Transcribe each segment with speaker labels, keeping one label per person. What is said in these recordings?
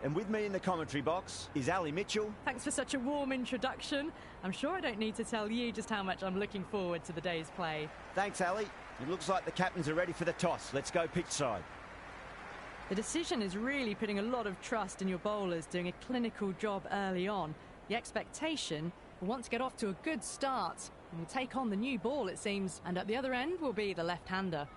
Speaker 1: And with me in the commentary box is Ali Mitchell.
Speaker 2: Thanks for such a warm introduction. I'm sure I don't need to tell you just how much I'm looking forward to the day's play.
Speaker 1: Thanks, Ali. It looks like the captains are ready for the toss. Let's go pitch side.
Speaker 2: The decision is really putting a lot of trust in your bowlers doing a clinical job early on. The expectation will want to get off to a good start and will take on the new ball, it seems. And at the other end will be the left-hander.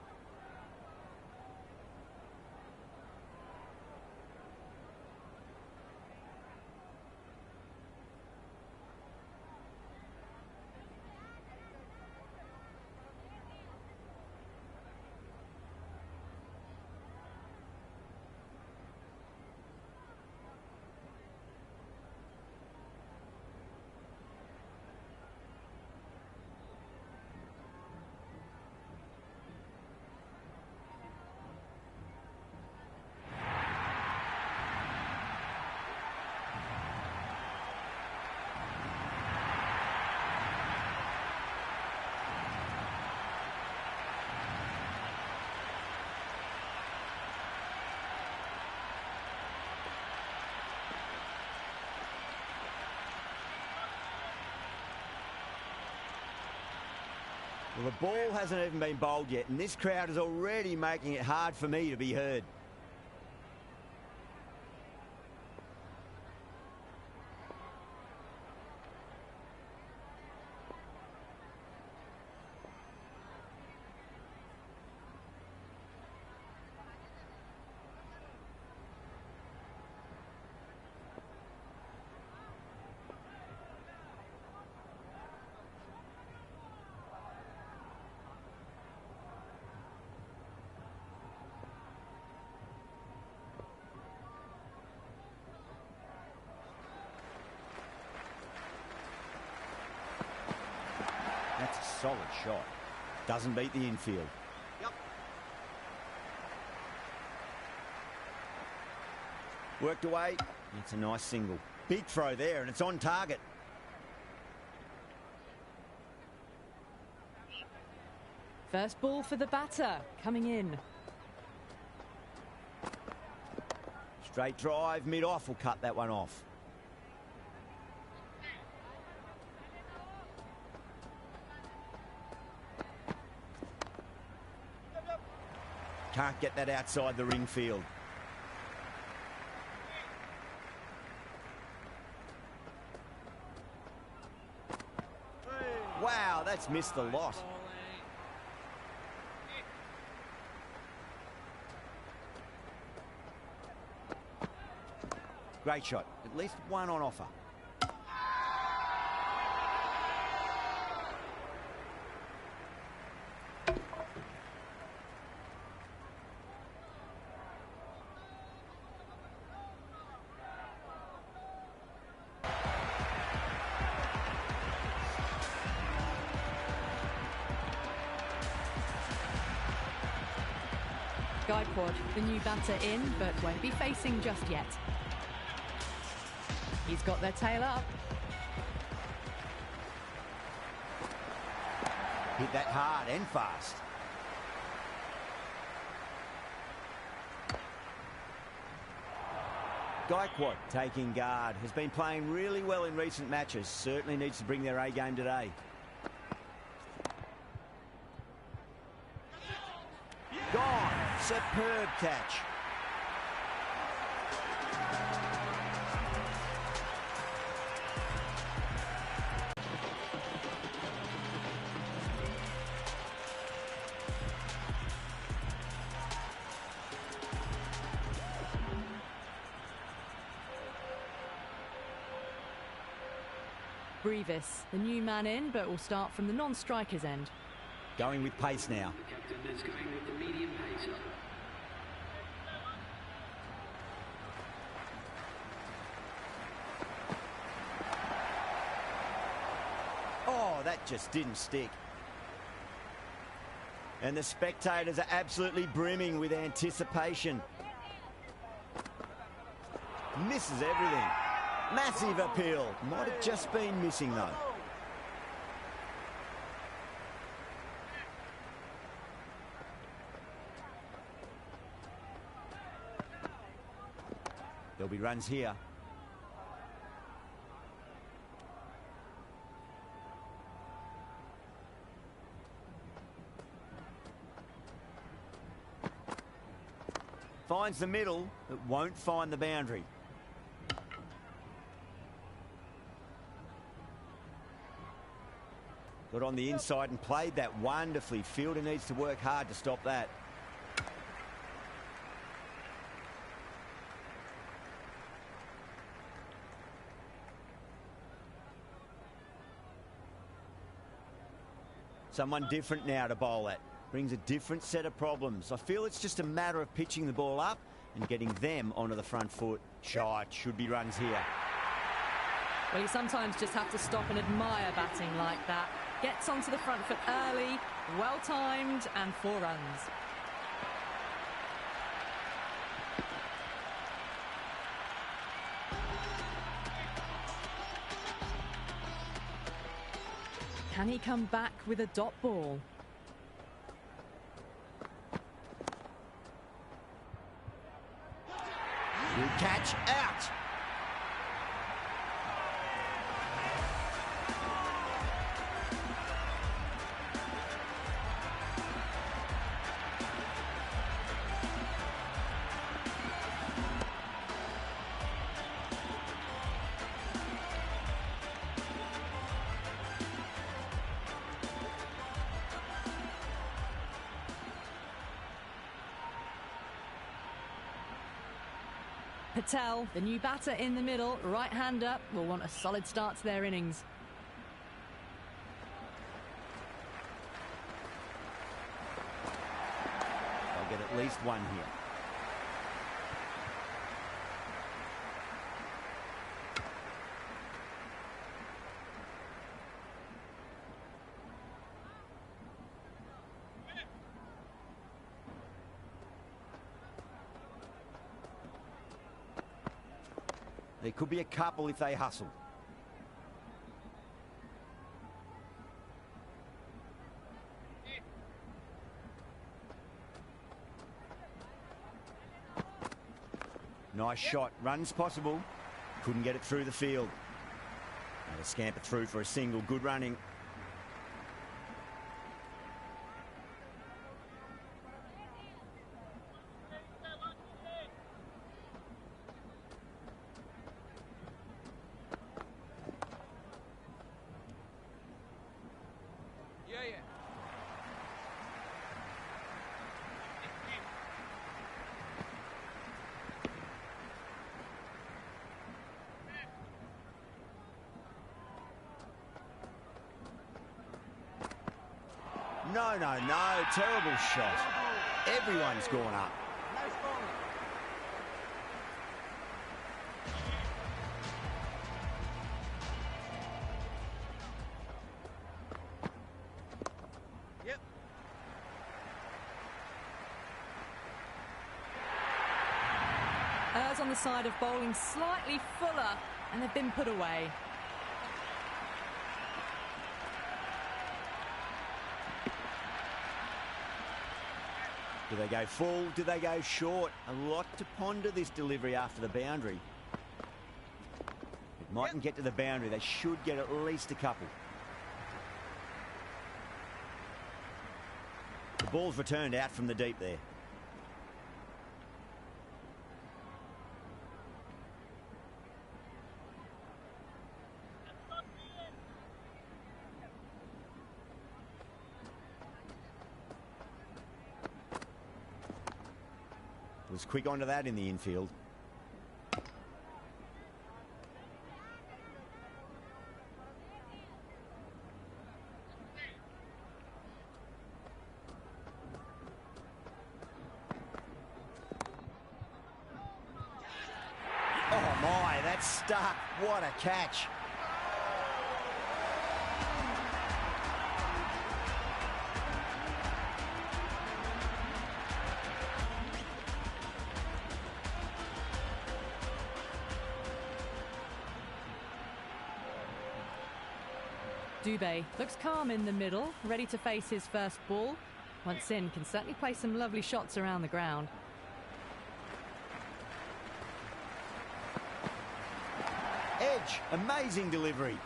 Speaker 1: Well, the ball hasn't even been bowled yet, and this crowd is already making it hard for me to be heard. That's a solid shot. Doesn't beat the infield. Yep. Worked away. That's a nice single. Big throw there, and it's on target.
Speaker 2: First ball for the batter, coming in.
Speaker 1: Straight drive, mid-off will cut that one off. Can't get that outside the ring field. Wow, that's missed a lot. Great shot. At least one on offer.
Speaker 2: The new batter in, but won't be facing just yet. He's got their tail up.
Speaker 1: Hit that hard and fast. Gaikwad taking guard. Has been playing really well in recent matches. Certainly needs to bring their A game today. Gone. Superb catch.
Speaker 2: Brevis, the new man in, but will start from the non-striker's end.
Speaker 1: Going with pace now.
Speaker 3: The captain is going with the medium pacer.
Speaker 1: Oh, that just didn't stick. And the spectators are absolutely brimming with anticipation. Misses everything. Massive appeal. Might have just been missing though. There'll be runs here. Finds the middle, but won't find the boundary. Got on the inside and played that wonderfully. Fielder needs to work hard to stop that. Someone different now to bowl at. Brings a different set of problems. I feel it's just a matter of pitching the ball up and getting them onto the front foot. Shot, should be runs here.
Speaker 2: Well, you sometimes just have to stop and admire batting like that. Gets onto the front foot early, well-timed, and 4 runs. Can he come back with a dot ball?
Speaker 1: Good catch, out.
Speaker 2: Patel, the new batter in the middle, right-hander, will want a solid start to their innings.
Speaker 1: They'll get at least one here. There could be a couple if they hustle. Nice shot. Runs possible. Couldn't get it through the field. And a scamper through for a single. Good running. No, no, no. Terrible shot. Everyone's gone up.
Speaker 4: Yep.
Speaker 2: Errs on the side of bowling slightly fuller, and they've been put away.
Speaker 1: Do they go full? Do they go short? A lot to ponder this delivery after the boundary. It mightn't get to the boundary. They should get at least a couple. The ball's returned out from the deep there. Was quick onto that in the infield. Oh my, that's stuck. What a catch.
Speaker 2: Dubé looks calm in the middle, ready to face his first ball. Once in, can certainly play some lovely shots around the ground.
Speaker 1: edge. Amazing delivery.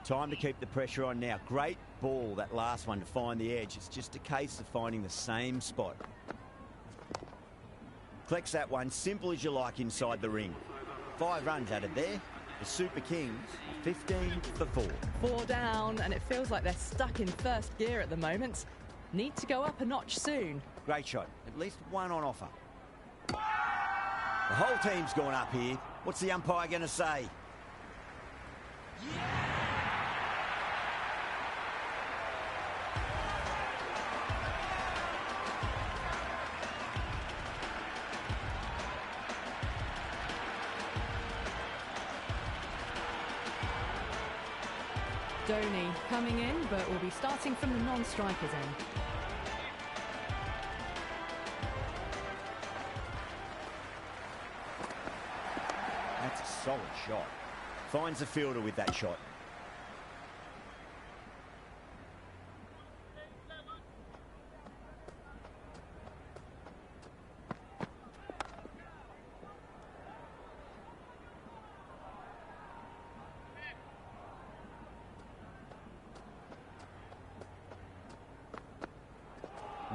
Speaker 1: Time to keep the pressure on now. Great ball, that last one, to find the edge. It's just a case of finding the same spot. Collects that one, simple as you like, inside the ring. 5 runs added there. The Super Kings are 15 for 4.
Speaker 2: 4 down, and it feels like they're stuck in first gear at the moment. Need to go up a notch soon.
Speaker 1: Great shot. At least one on offer. The whole team's gone up here. What's the umpire going to say?
Speaker 2: Dhoni coming in, but will be starting from the non-strikers end.
Speaker 1: That's a solid shot. Finds the fielder with that shot.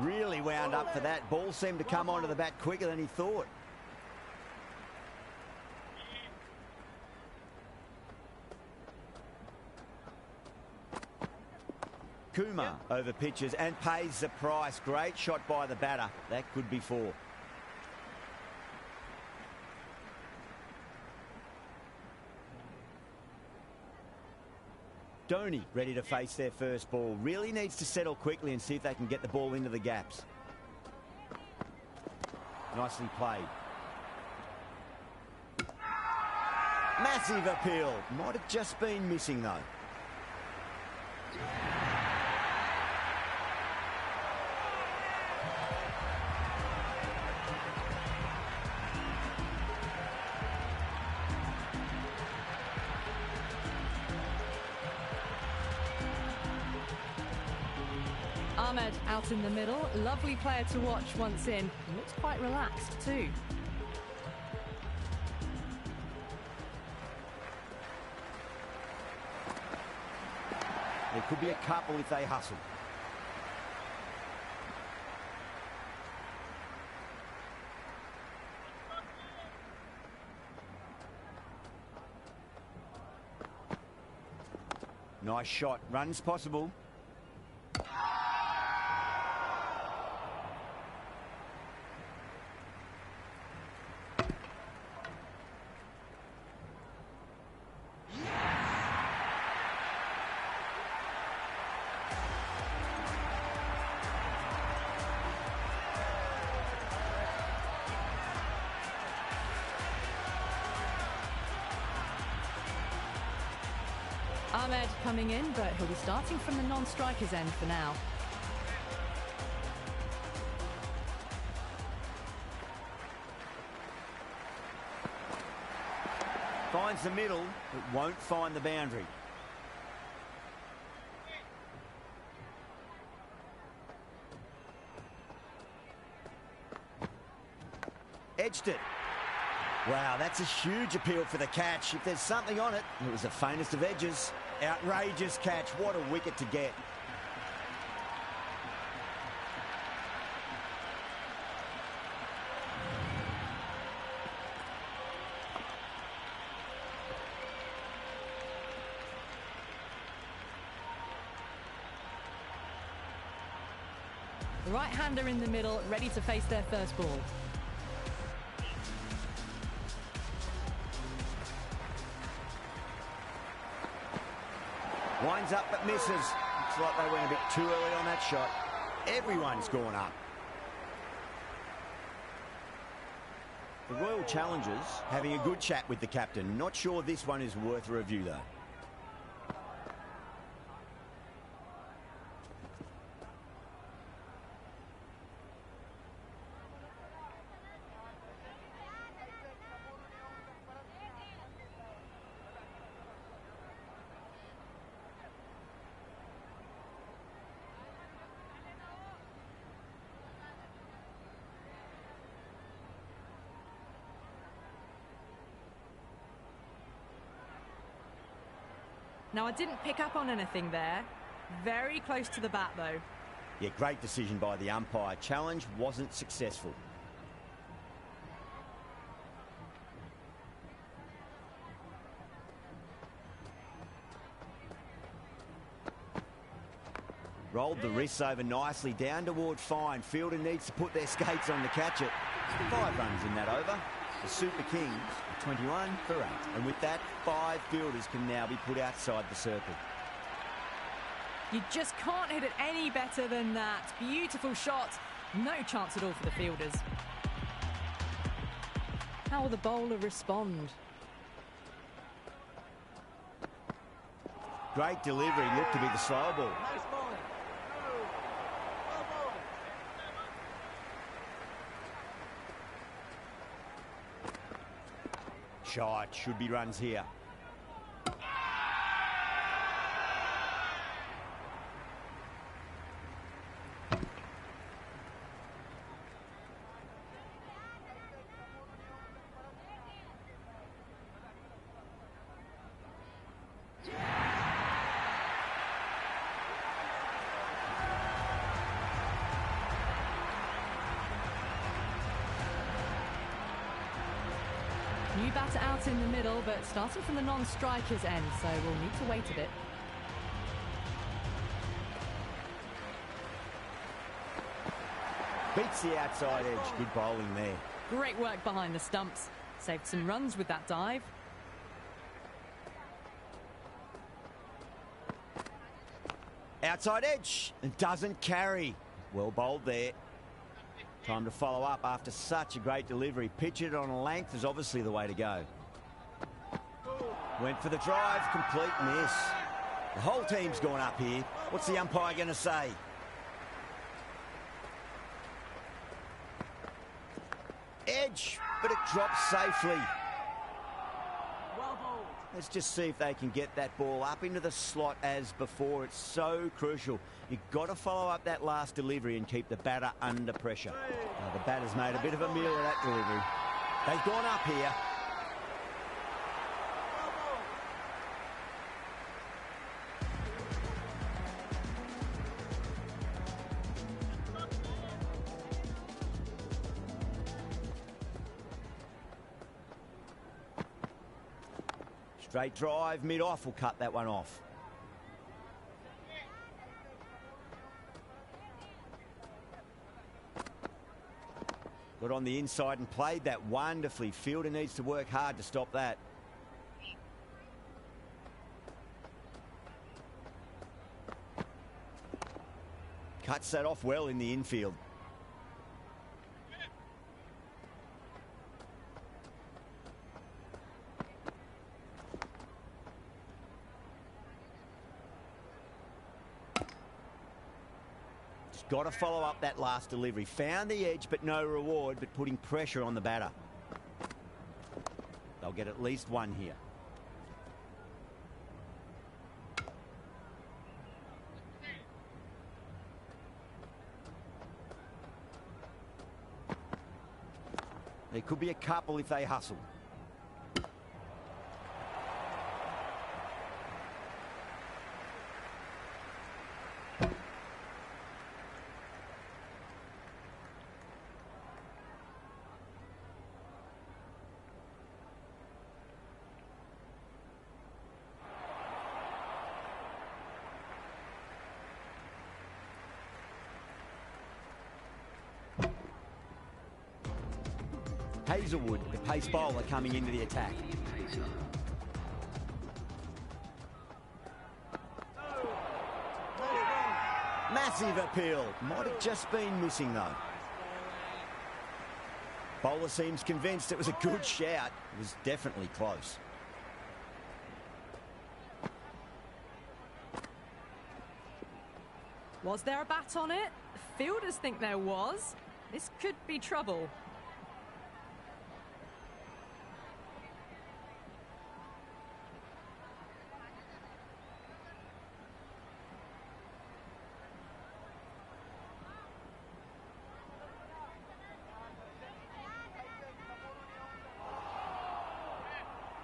Speaker 1: Really wound up for that. Ball seemed to come onto the bat quicker than he thought. Kumar over pitches and pays the price. Great shot by the batter. That could be 4. Dhoni ready to face their first ball. Really needs to settle quickly and see if they can get the ball into the gaps. Nicely played. Massive appeal. Might have just been missing though.
Speaker 2: Ahmed out in the middle. Lovely player to watch once in. He looks quite relaxed too.
Speaker 1: There could be a couple if they hustle. Nice shot. Runs possible.
Speaker 2: Ahmed coming in, but he'll be starting from the non-strikers end for now.
Speaker 1: Finds the middle, but won't find the boundary. Edged it. Wow, that's a huge appeal for the catch. If there's something on it, it was the faintest of edges. Outrageous catch. What a wicket to get.
Speaker 2: The right-hander in the middle, ready to face their first ball.
Speaker 1: Winds up but misses. Looks like they went a bit too early on that shot. Everyone's gone up. The Royal Challengers having a good chat with the captain. Not sure this one is worth a review though.
Speaker 2: Now, I didn't pick up on anything there. Very close to the bat, though.
Speaker 1: Yeah, great decision by the umpire. Challenge wasn't successful. Rolled the wrists over nicely, down toward fine. Fielder needs to put their skates on to catch it. 5 runs in that over. The Super Kings are 21 for 8. And with that, 5 fielders can now be put outside the circle.
Speaker 2: You just can't hit it any better than that. Beautiful shot. No chance at all for the fielders. How will the bowler respond?
Speaker 1: Great delivery, looked to be the slow ball. Shot, should be runs here.
Speaker 2: New batter out in the middle, but starting from the non-striker's end, so we'll need to wait a bit.
Speaker 1: Beats the outside edge. Good bowling there.
Speaker 2: Great work behind the stumps. Saved some runs with that dive.
Speaker 1: Outside edge and doesn't carry. Well bowled there. Time to follow up after such a great delivery. Pitch it on a length is obviously the way to go. Went for the drive, complete miss. The whole team's gone up here. What's the umpire going to say? Edge, but it drops safely. Let's just see if they can get that ball up into the slot as before. It's so crucial. You've got to follow up that last delivery and keep the batter under pressure. Now, the batter's made a bit of a meal of that delivery. They've gone up here. Straight drive, mid-off will cut that one off. Got on the inside and played that wonderfully. Fielder needs to work hard to stop that. Cuts that off well in the infield. Got to follow up that last delivery. Found the edge, but no reward, but putting pressure on the batter. They'll get at least one here. There could be a couple if they hustle. Hazelwood, the pace bowler, coming into the attack. Massive appeal. Might have just been missing, though. Bowler seems convinced it was a good shout. It was definitely close.
Speaker 2: Was there a bat on it? The fielders think there was. This could be trouble.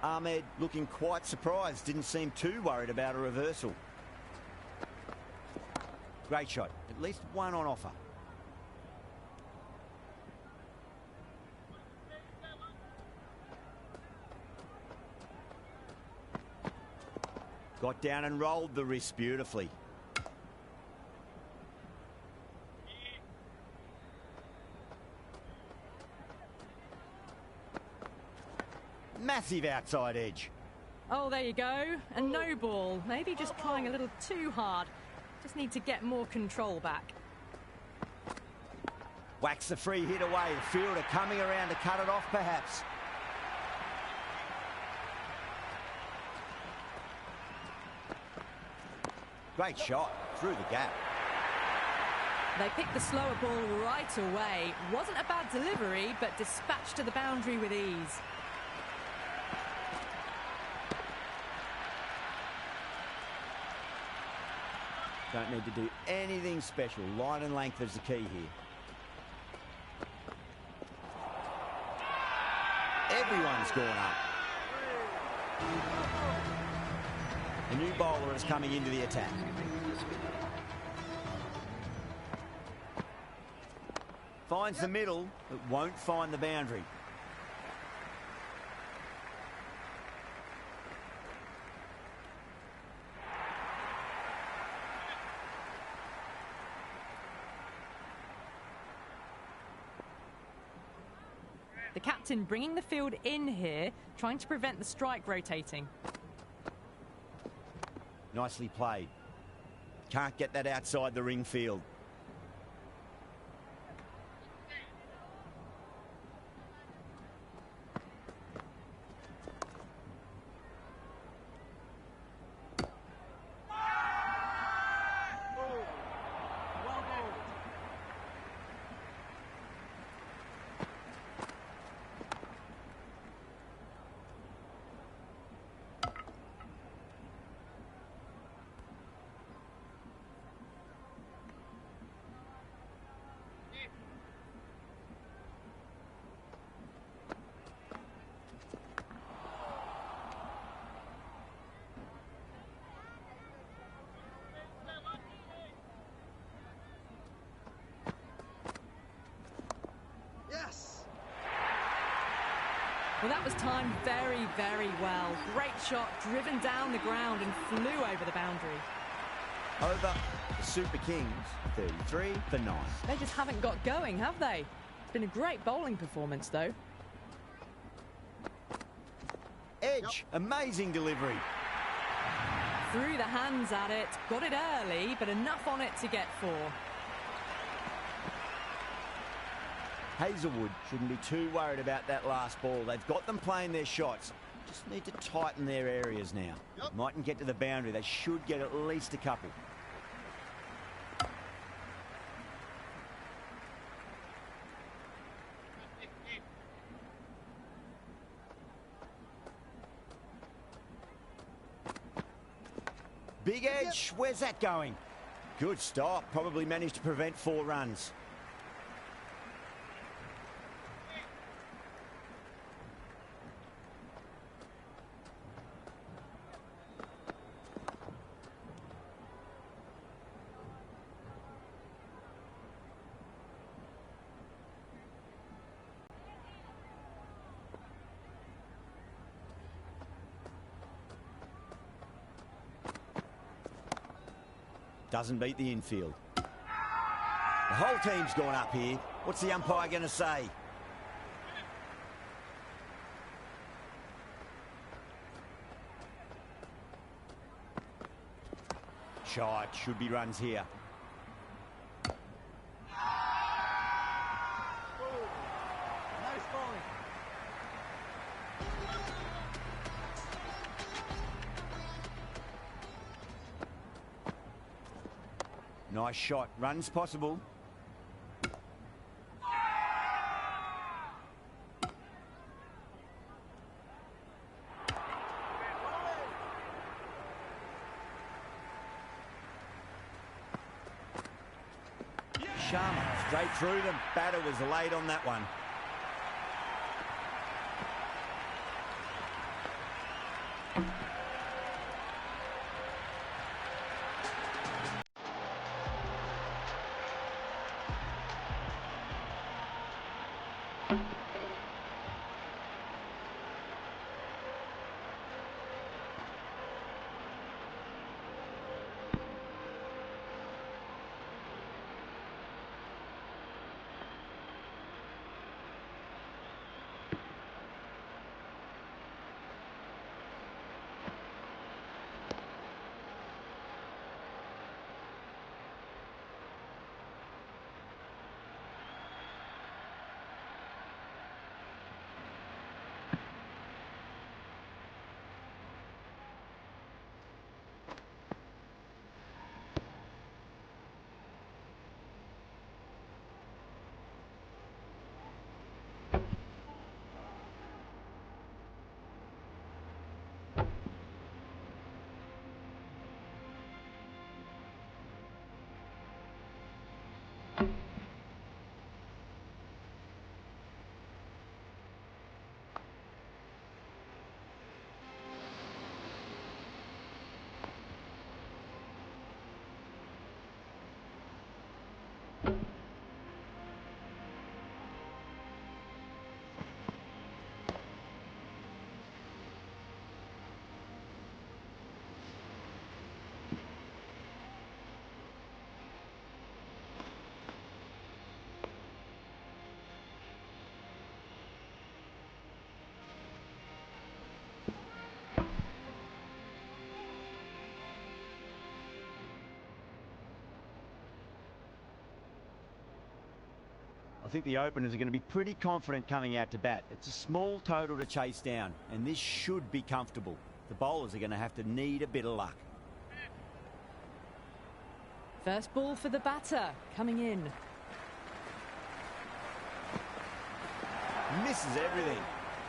Speaker 1: Ahmed looking quite surprised, didn't seem too worried about a reversal. Great shot, at least one on offer. Got down and rolled the wrist beautifully. Massive outside edge.
Speaker 2: Oh, there you go. And no ball. Maybe just trying a little too hard. Just need to get more control back.
Speaker 1: Whacks the free hit away. The fielder coming around to cut it off, perhaps. Great shot through the gap.
Speaker 2: They picked the slower ball right away. Wasn't a bad delivery, but dispatched to the boundary with ease.
Speaker 1: Don't need to do anything special. Line and length is the key here. Everyone's gone up. A new bowler is coming into the attack. Finds the middle, but won't find the boundary.
Speaker 2: The captain bringing the field in here, trying to prevent the strike rotating.
Speaker 1: Nicely played. Can't get that outside the ring field. Well, that was timed very, very well. Great shot, driven down the ground and flew over the boundary. Over the Super Kings, 33 for 9.
Speaker 2: They just haven't got going, have they? It's been a great bowling performance, though.
Speaker 1: Edge, amazing delivery.
Speaker 2: Threw the hands at it, got it early, but enough on it to get 4.
Speaker 1: Hazelwood shouldn't be too worried about that last ball. They've got them playing their shots. Just need to tighten their areas now. Mightn't get to the boundary. They should get at least a couple. Big edge. Where's that going? Good stop. Probably managed to prevent 4 runs. Doesn't beat the infield. The whole team's gone up here. What's the umpire going to say? Shot, should be runs here.
Speaker 4: Nice bowling.
Speaker 1: Nice shot. Runs possible. Sharma straight through them. Batter was late on that one. think the openers are going to be pretty confident coming out to bat. It's a small total to chase down, and this should be comfortable. The bowlers are going to have to need a bit of luck.
Speaker 2: First ball for the batter, coming in.
Speaker 1: Misses everything.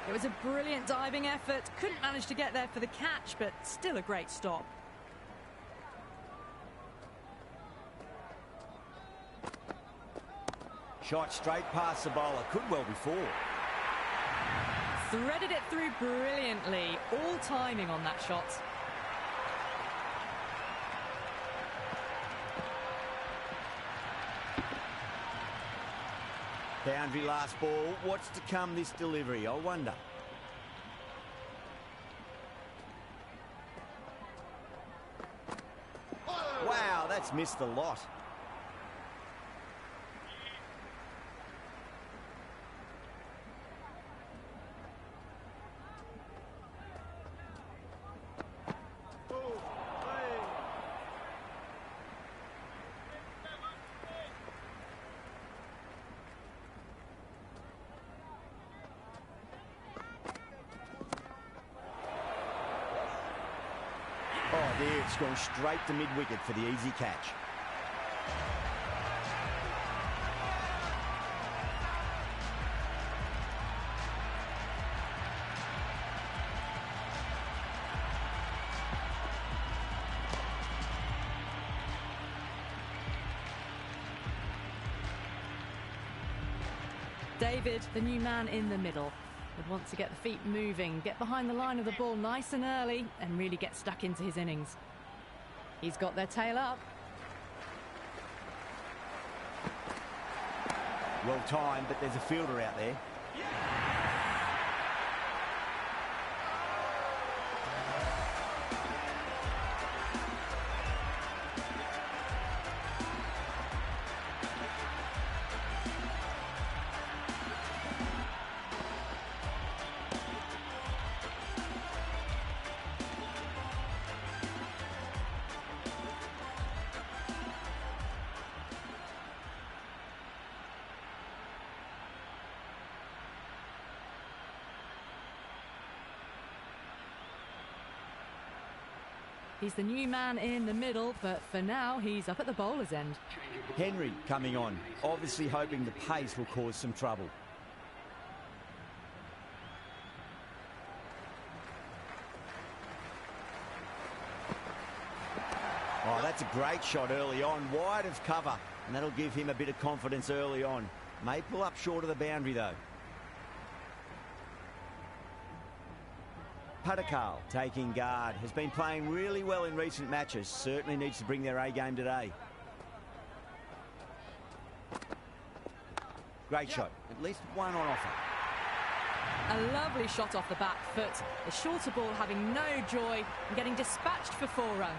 Speaker 2: It was a brilliant diving effort. Couldn't manage to get there for the catch, but still a great stop.
Speaker 1: Shot straight past the bowler. Could well be four.
Speaker 2: Threaded it through brilliantly. All timing on that shot.
Speaker 1: Boundary last ball. What's to come this delivery? I wonder. Wow, that's missed a lot. Oh, there, it's gone straight to mid-wicket for the easy catch.
Speaker 2: David, the new man in the middle, would want to get the feet moving, get behind the line of the ball nice and early, and really get stuck into his innings. He's got their tail up.
Speaker 1: Well timed, but there's a fielder out there.
Speaker 2: He's the new man in the middle, but for now, he's up at the bowler's end.
Speaker 1: Henry coming on, obviously hoping the pace will cause some trouble. Oh, that's a great shot early on, wide of cover, and that'll give him a bit of confidence early on. May pull up short of the boundary, though. Padakal taking guard, has been playing really well in recent matches, certainly needs to bring their A game today. Great shot, at least one on offer.
Speaker 2: A lovely shot off the back foot, the shorter ball having no joy and getting dispatched for 4 runs.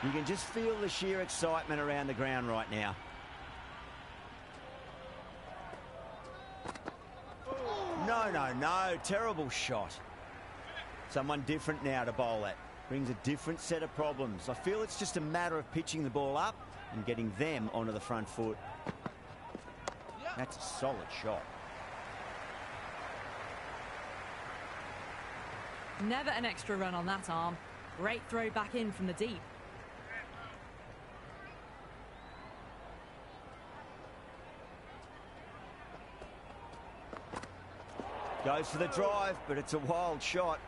Speaker 1: You can just feel the sheer excitement around the ground right now. No, terrible shot. Someone different now to bowl at. Brings a different set of problems. I feel it's just a matter of pitching the ball up and getting them onto the front foot. That's a solid shot.
Speaker 2: Never an extra run on that arm. Great throw back in from the deep.
Speaker 1: Goes for the drive, but it's a wild shot.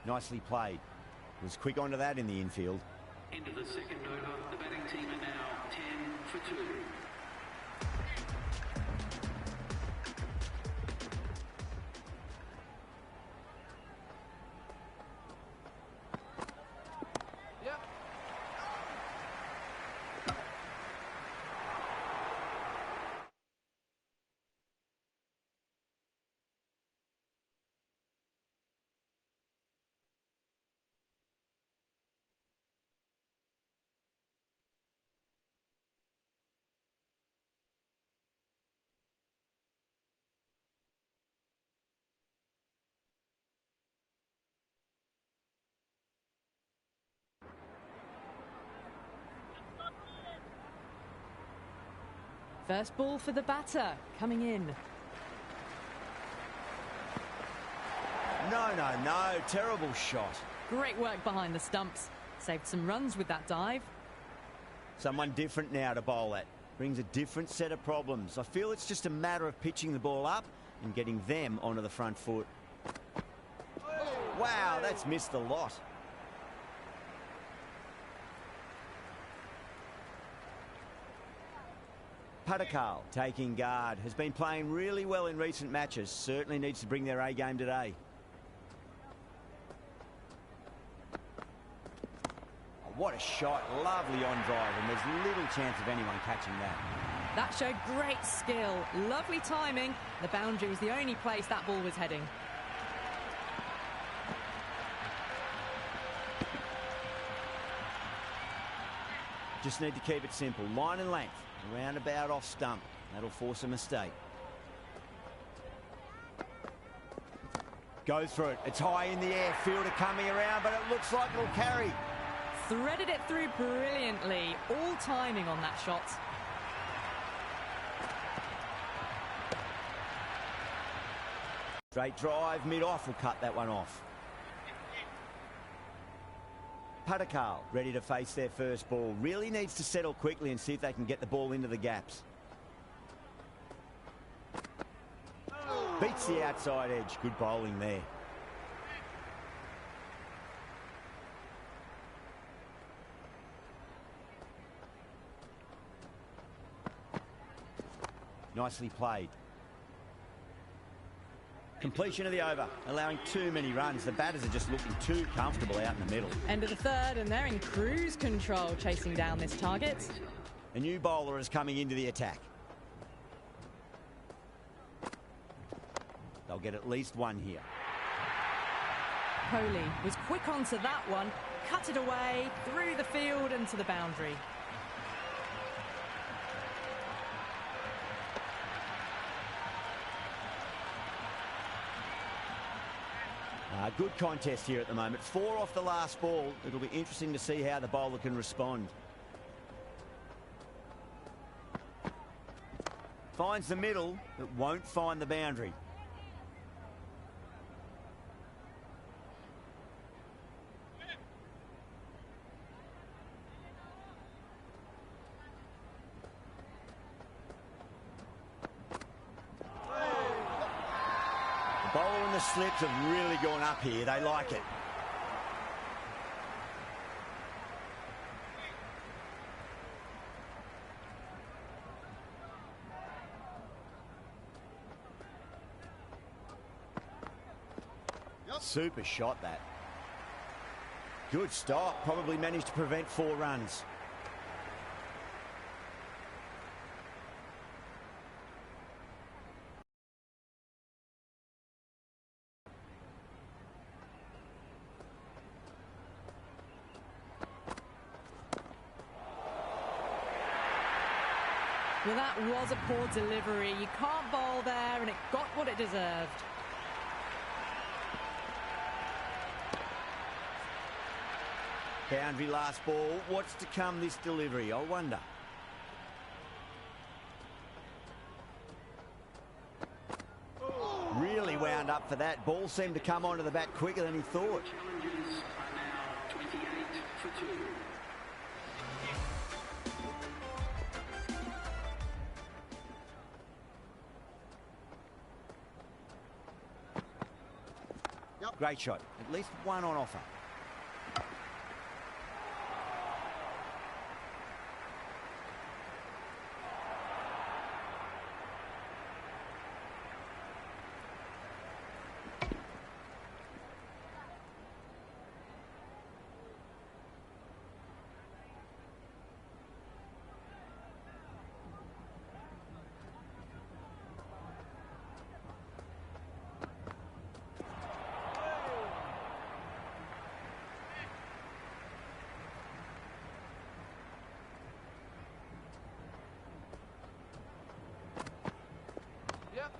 Speaker 1: Nicely played. Was quick onto that in the infield.
Speaker 3: Into the second over, the batting team are now 10 for 2.
Speaker 2: First ball for the batter, coming in.
Speaker 1: No, terrible shot.
Speaker 2: Great work behind the stumps. Saved some runs with that dive.
Speaker 1: Someone different now to bowl at. Brings a different set of problems. I feel it's just a matter of pitching the ball up and getting them onto the front foot. Wow, that's missed a lot. Patakal taking guard. Has been playing really well in recent matches. Certainly needs to bring their A game today. What a shot. Lovely on drive, and there's little chance of anyone catching that.
Speaker 2: That showed great skill. Lovely timing. The boundary was the only place that ball was heading.
Speaker 1: Just need to keep it simple. Line and length. Roundabout off stump. That'll force a mistake. Goes for it. It's high in the air. Fielder coming around, but it looks like it'll carry.
Speaker 2: Threaded it through brilliantly. All timing on that shot.
Speaker 1: Straight drive, mid-off will cut that one off. Patakal ready to face their first ball. Really needs to settle quickly and see if they can get the ball into the gaps. Beats the outside edge. Good bowling there. Nicely played. Completion of the over, allowing too many runs. The batters are just looking too comfortable out in the middle.
Speaker 2: End of the third, and they're in cruise control, chasing down this target.
Speaker 1: A new bowler is coming into the attack. They'll get at least one here.
Speaker 2: Kohli was quick onto that one, cut it away, through the field and to the boundary.
Speaker 1: Good contest here at the moment. 4 off the last ball. It'll be interesting to see how the bowler can respond. Finds the middle, but won't find the boundary. Bowler and the slips have really gone up here. They like it. Super shot that. Good stop. Probably managed to prevent 4 runs.
Speaker 2: Well, that was a poor delivery. You can't bowl there, and it got what it deserved.
Speaker 1: Boundary last ball. What's to come this delivery? I wonder. Really wound up for that. Ball seemed to come onto the bat quicker than he thought.
Speaker 3: Challenges are now 28 for 2.
Speaker 1: Great shot. At least one on offer.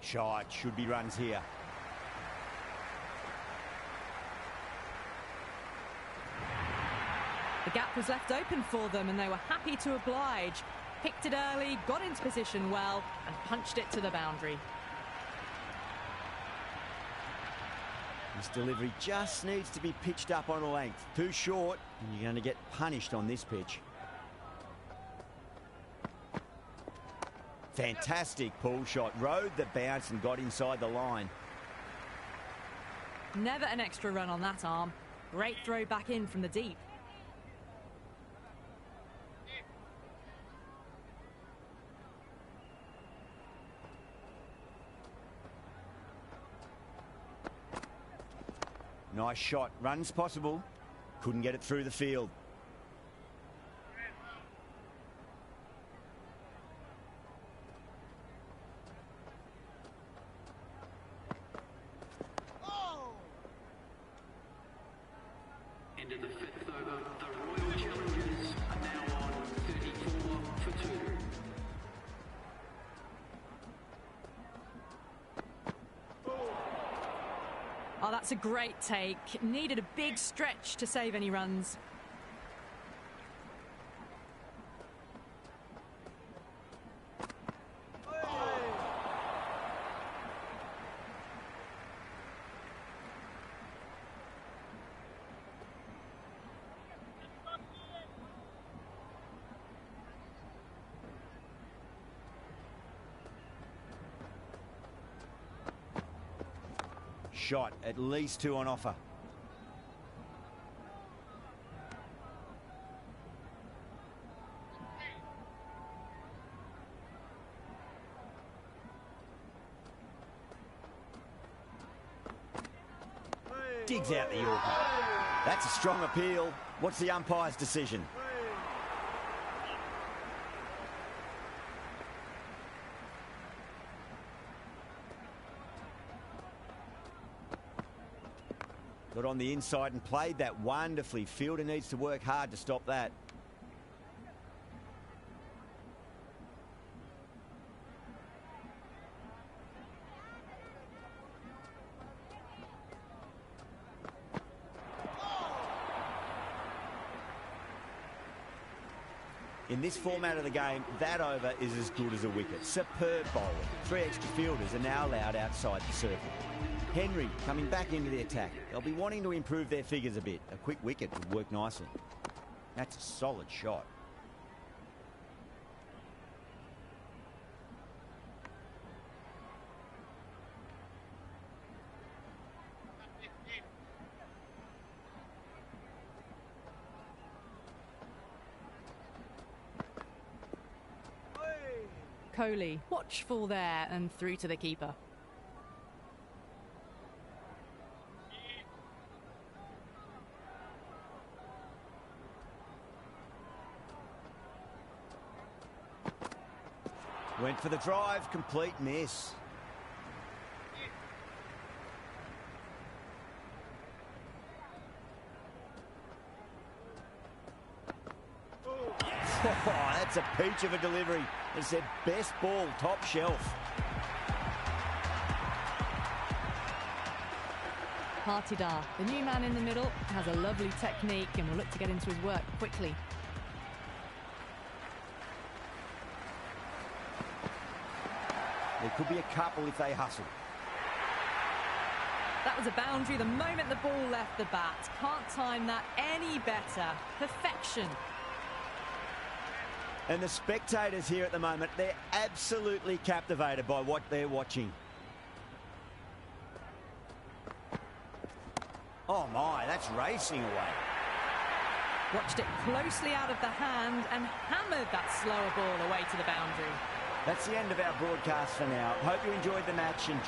Speaker 1: Shot. Should be runs here.
Speaker 2: The gap was left open for them, and they were happy to oblige. picked it early, got into position well, and punched it to the boundary.
Speaker 1: This delivery just needs to be pitched up on a length. Too short, and you're going to get punished on this pitch. Fantastic pull shot. Rode the bounce and got inside the line.
Speaker 2: Never an extra run on that arm. Great throw back in from the deep.
Speaker 1: Nice shot. Runs possible. Couldn't get it through the field.
Speaker 3: Into the fifth over, the Royal Challengers are now on 34 for 2.
Speaker 2: Oh, that's a great take. Needed a big stretch to save any runs.
Speaker 1: Shot, at least 2 on offer. Digs out the Yorker. That's a strong appeal. What's the umpire's decision? Got on the inside and played that wonderfully. Fielder needs to work hard to stop that. In this format of the game, that over is as good as a wicket. Superb bowling. 3 extra fielders are now allowed outside the circle. Henry coming back into the attack. They'll be wanting to improve their figures a bit. A quick wicket would work nicely. That's a solid shot.
Speaker 2: Kohli, watchful there and through to the keeper.
Speaker 1: Went for the drive, complete miss. Oh, that's a peach of a delivery. It's their best ball, top shelf.
Speaker 2: Partidar, the new man in the middle, has a lovely technique and will look to get into his work quickly.
Speaker 1: There could be a couple if they hustle.
Speaker 2: That was a boundary the moment the ball left the bat. Can't time that any better. Perfection.
Speaker 1: And the spectators here at the moment, they're absolutely captivated by what they're watching. Oh my, that's racing away.
Speaker 2: Watched it closely out of the hand and hammered that slower ball away to the boundary.
Speaker 1: That's the end of our broadcast for now. Hope you enjoyed the match and